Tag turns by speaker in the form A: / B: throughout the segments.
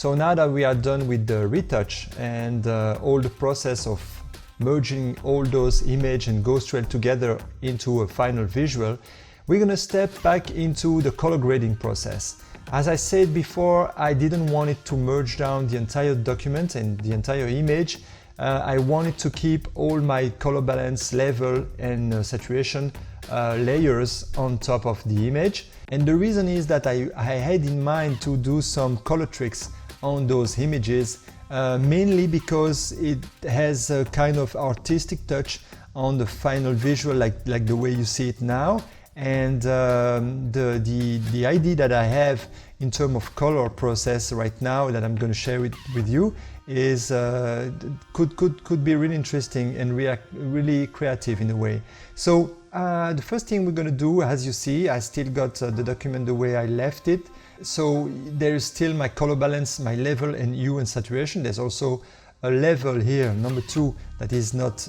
A: So now that we are done with the retouch and all the process of merging all those image and ghost trail together into a final visual, we're gonna step back into the color grading process. As I said before, I didn't want it to merge down the entire document and the entire image. I wanted to keep all my color balance, level and saturation layers on top of the image. And the reason is that I had in mind to do some color tricks on those images, mainly because it has a kind of artistic touch on the final visual, like the way you see it now. And the idea that I have in terms of color process right now that I'm going to share it with you is could be really interesting and really creative in a way. So the first thing we're going to do, as you see, I still got the document the way I left it. So there is still my color balance, my level and hue and saturation. There's also a level here, number 2, that is not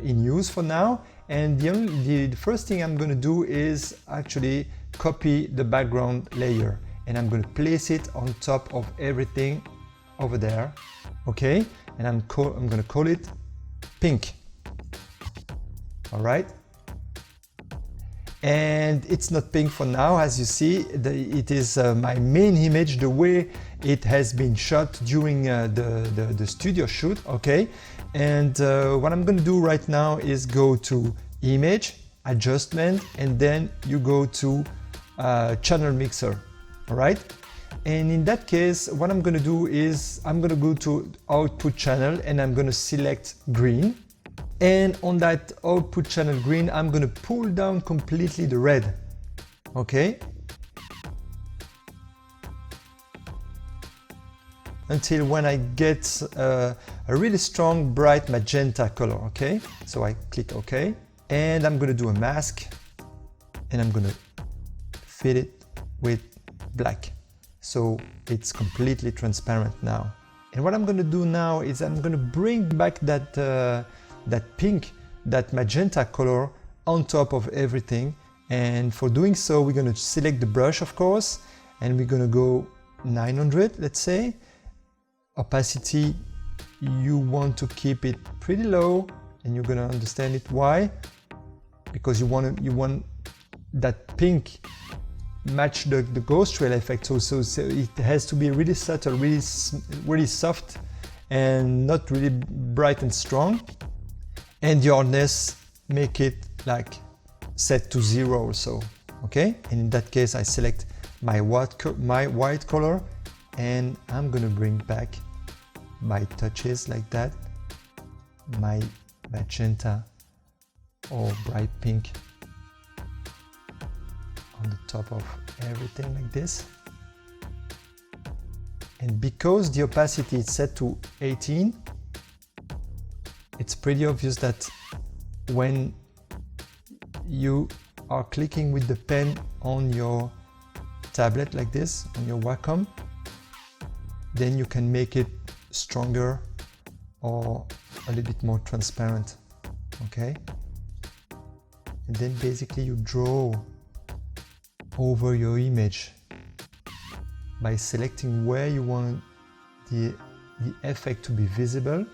A: in use for now. And the first thing I'm going to do is actually copy the background layer, and I'm going to place it on top of everything over there, okay? And I'm going to call it pink. All right. And it's not pink for now, as you see. It is my main image, the way it has been shot during the studio shoot, okay? And what I'm going to do right now is go to Image, Adjustment, and then you go to Channel Mixer, all right? And in that case, what I'm going to do is I'm going to go to Output Channel and I'm going to select Green. And on that output channel green, I'm going to pull down completely the red, okay? Until when I get a really strong bright magenta color, okay? So I click OK, and I'm going to do a mask, and I'm going to fill it with black. So it's completely transparent now. And what I'm going to do now is I'm going to bring back that pink, that magenta color on top of everything. And for doing so, we're going to select the brush, of course, and we're going to go 900, let's say. Opacity, you want to keep it pretty low, and you're going to understand it why. Because you want that pink match the ghost trail effect. So it has to be really subtle, really soft, and not really bright and strong. And the hardness, make it like set to 0 or so, okay? And in that case, I select my white color, and I'm gonna bring back my touches like that, my magenta or bright pink on the top of everything like this. And because the opacity is set to 18, it's pretty obvious that when you are clicking with the pen on your tablet like this, on your Wacom, then you can make it stronger or a little bit more transparent, okay? And then basically you draw over your image by selecting where you want the effect to be visible.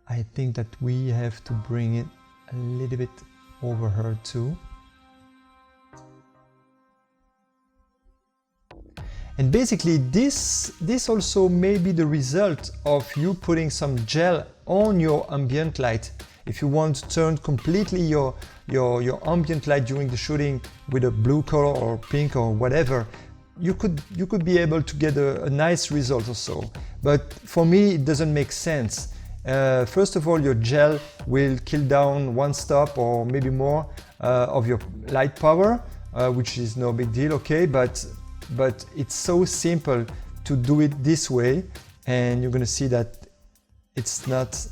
A: I think that we have to bring it a little bit over her too. And basically this also may be the result of you putting some gel on your ambient light. If you want to turn completely your ambient light during the shooting with a blue color or pink or whatever, you could be able to get a nice result or so. But for me, it doesn't make sense. First of all, your gel will kill down 1 stop or maybe more of your light power, which is no big deal, okay? But it's so simple to do it this way, and you're gonna see that it's not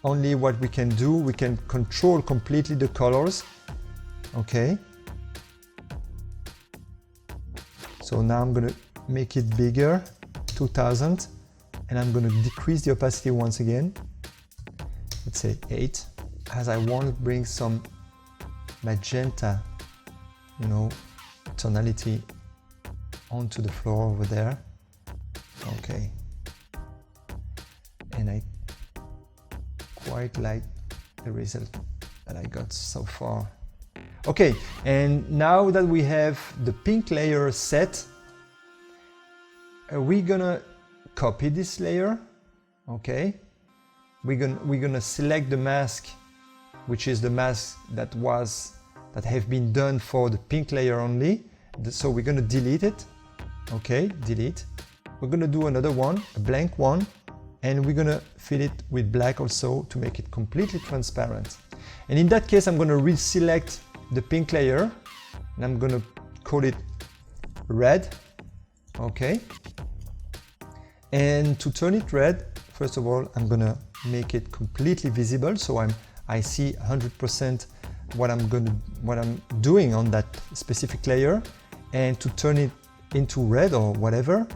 A: only what we can do, we can control completely the colors, okay? So now I'm gonna make it bigger, 2000, and I'm gonna decrease the opacity once again. Let's say 8, as I want to bring some magenta, tonality onto the floor over there. Okay, and I quite like the result that I got so far. Okay, and now that we have the pink layer set, we're gonna copy this layer. Okay, we're gonna select the mask, which is the mask that have been done for the pink layer only. So we're gonna delete it. Okay, delete. We're gonna do another one, a blank one, and we're gonna fill it with black also to make it completely transparent. And in that case, I'm gonna reselect the pink layer and I'm gonna call it red. Okay. And to turn it red, first of all, I'm gonna make it completely visible, so I see 100% what I'm doing on that specific layer. And to turn it into red or whatever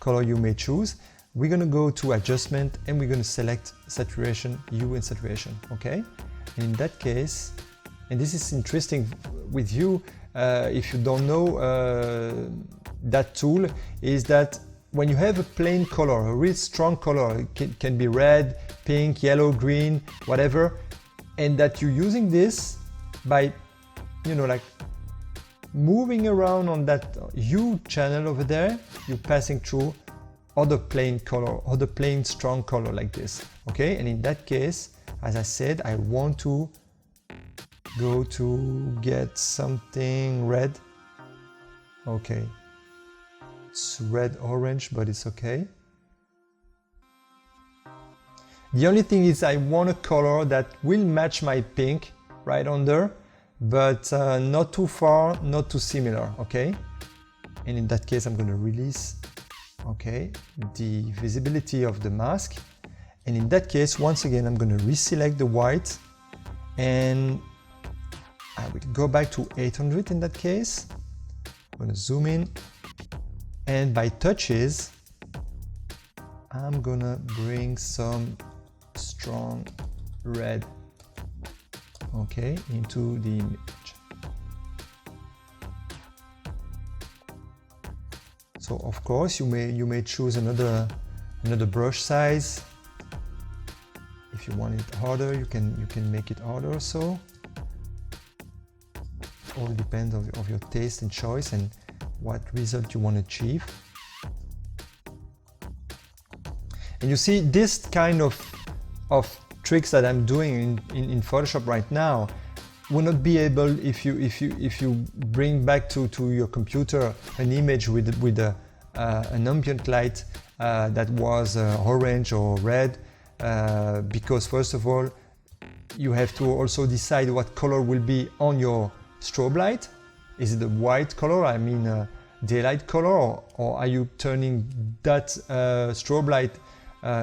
A: color you may choose, we're gonna go to adjustment and we're gonna select saturation, hue and saturation. Okay. And in that case, and this is interesting with you, if you don't know that tool, is that when you have a plain color, a real strong color, it can be red, pink, yellow, green, whatever, and that you're using this by, you know, like moving around on that hue channel over there, you're passing through other plain color, other plain strong color like this. Okay, and in that case, as I said, I want to go to get something red. Okay, it's red orange, but it's okay. The only thing is I want a color that will match my pink right under, but not too far, not too similar. Okay, and in that case I'm going to release, okay, the visibility of the mask. And in that case, once again, I'm going to reselect the white and I will go back to 800 in that case. I'm going to zoom in, and by touches, I'm going to bring some strong red, okay, into the image. So of course you may choose another brush size. If you want it harder, you can make it harder also. All depends of your taste and choice and what result you want to achieve. And you see, this kind of tricks that I'm doing in Photoshop right now will not be able if you bring back to your computer an image with an ambient light that was orange or red, because first of all you have to also decide what color will be on your strobe light. Is it a white color, I mean daylight color, or are you turning that strobe light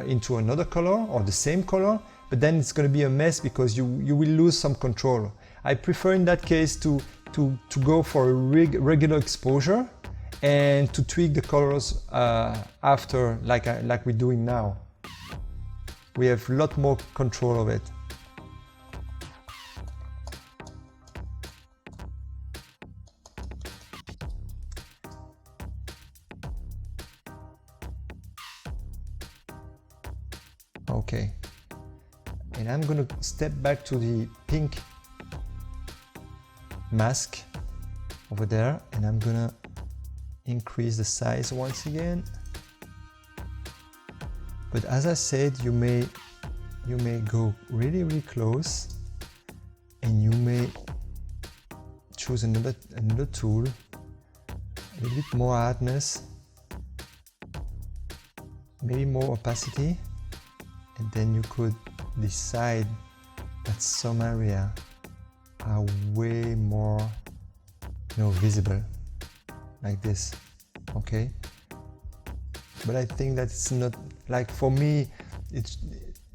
A: into another color or the same color? But then it's going to be a mess because you will lose some control. I prefer in that case to go for a regular exposure and to tweak the colors after, like we're doing now. We have a lot more control of it. Okay, and I'm going to step back to the pink mask over there, and I'm going to increase the size once again. But as I said, you may go really close, and you may choose another tool, a little bit more hardness, maybe more opacity. And then you could decide that some area are way more, visible, like this, okay? But I think that's not, like for me, it's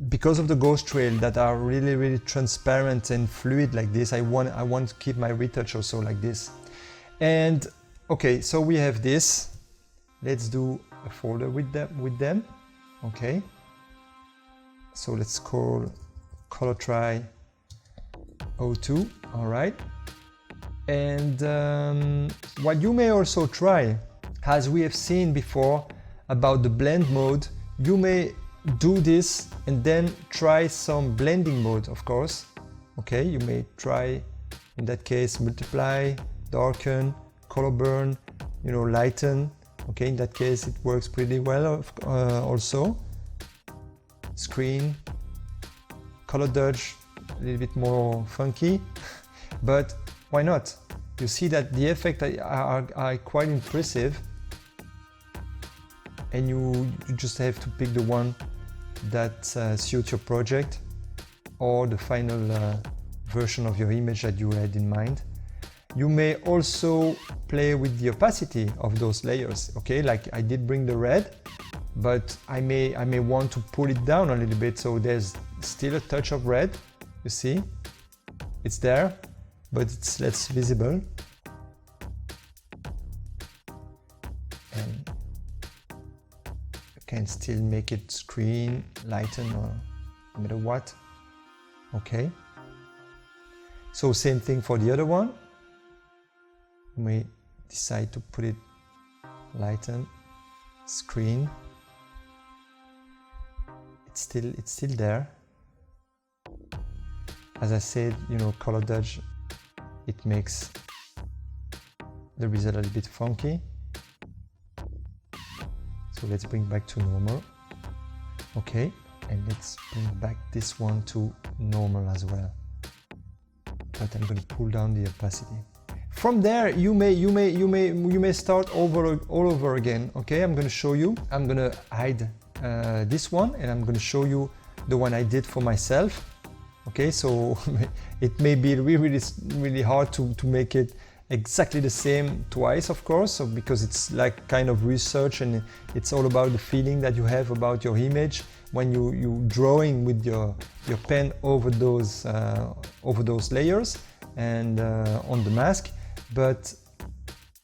A: because of the ghost trail that are really transparent and fluid like this. I want to keep my retouch also like this. And okay, so we have this. Let's do a folder with them, okay? So let's call color try 02, all right. And what you may also try, As we have seen before about the blend mode, you may do this and then try some blending mode, of course. Okay, you may try, in that case, multiply, darken, color burn, lighten. Okay, in that case it works pretty well also. Screen, color dodge, a little bit more funky, but why not? You see that the effects are quite impressive, and you just have to pick the one that suits your project or the final version of your image that you had in mind. You may also play with the opacity of those layers, okay? Like I did bring the red, but I may want to pull it down a little bit, so there's still a touch of red, you see? It's there, but it's less visible. And you can still make it screen, lighten, or no matter what. Okay. So same thing for the other one. You may decide to put it lighten, screen. It's still there. As I said, color dodge, it makes the result a little bit funky. So let's bring back to normal. Okay, and let's bring back this one to normal as well. But I'm going to pull down the opacity. From there, you may start all over again. Okay, I'm going to show you. I'm going to hide this one, and I'm going to show you the one I did for myself. Okay, so it may be really hard to make it exactly the same twice, of course, so because it's like kind of research, and it's all about the feeling that you have about your image when you drawing with your pen over those layers and on the mask. But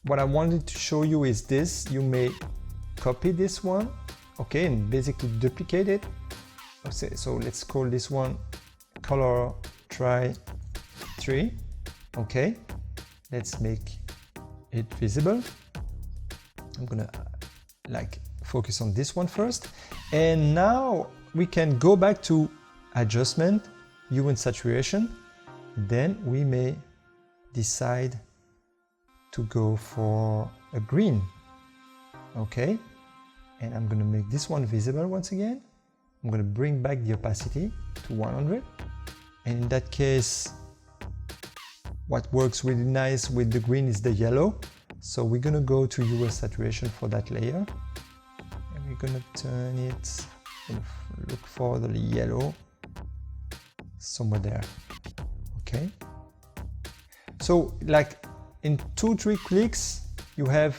A: what I wanted to show you is this. You may copy this one, okay, and basically duplicate it. Okay, so let's call this one color try 3. Okay, let's make it visible. I'm gonna focus on this one first, and now we can go back to adjustment, hue and saturation. Then we may decide to go for a green. Okay, and I'm gonna make this one visible once again. I'm gonna bring back the opacity to 100, and in that case what works really nice with the green is the yellow. So we're gonna go to hue and saturation for that layer, and we're gonna turn it, look for the yellow somewhere there. Okay, so like in 2-3 clicks you have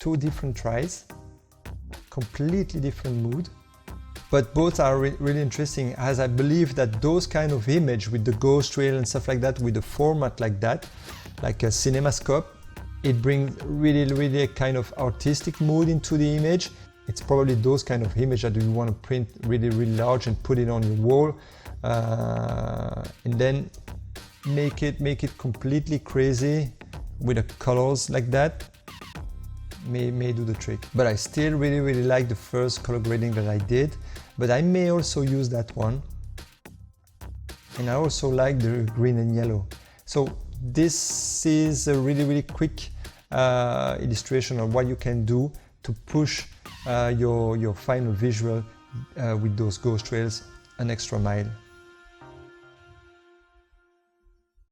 A: 2 different tries, completely different mood, but both are really interesting, as I believe that those kind of image with the ghost trail and stuff like that, with a format like that, like a cinemascope, it brings really a kind of artistic mood into the image. It's probably those kind of image that you want to print really large and put it on your wall, and then make it completely crazy with the colors like that. May do the trick. But I still really like the first color grading that I did, but I may also use that one. And I also like the green and yellow. So this is a really quick illustration of what you can do to push your final visual with those ghost trails an extra mile.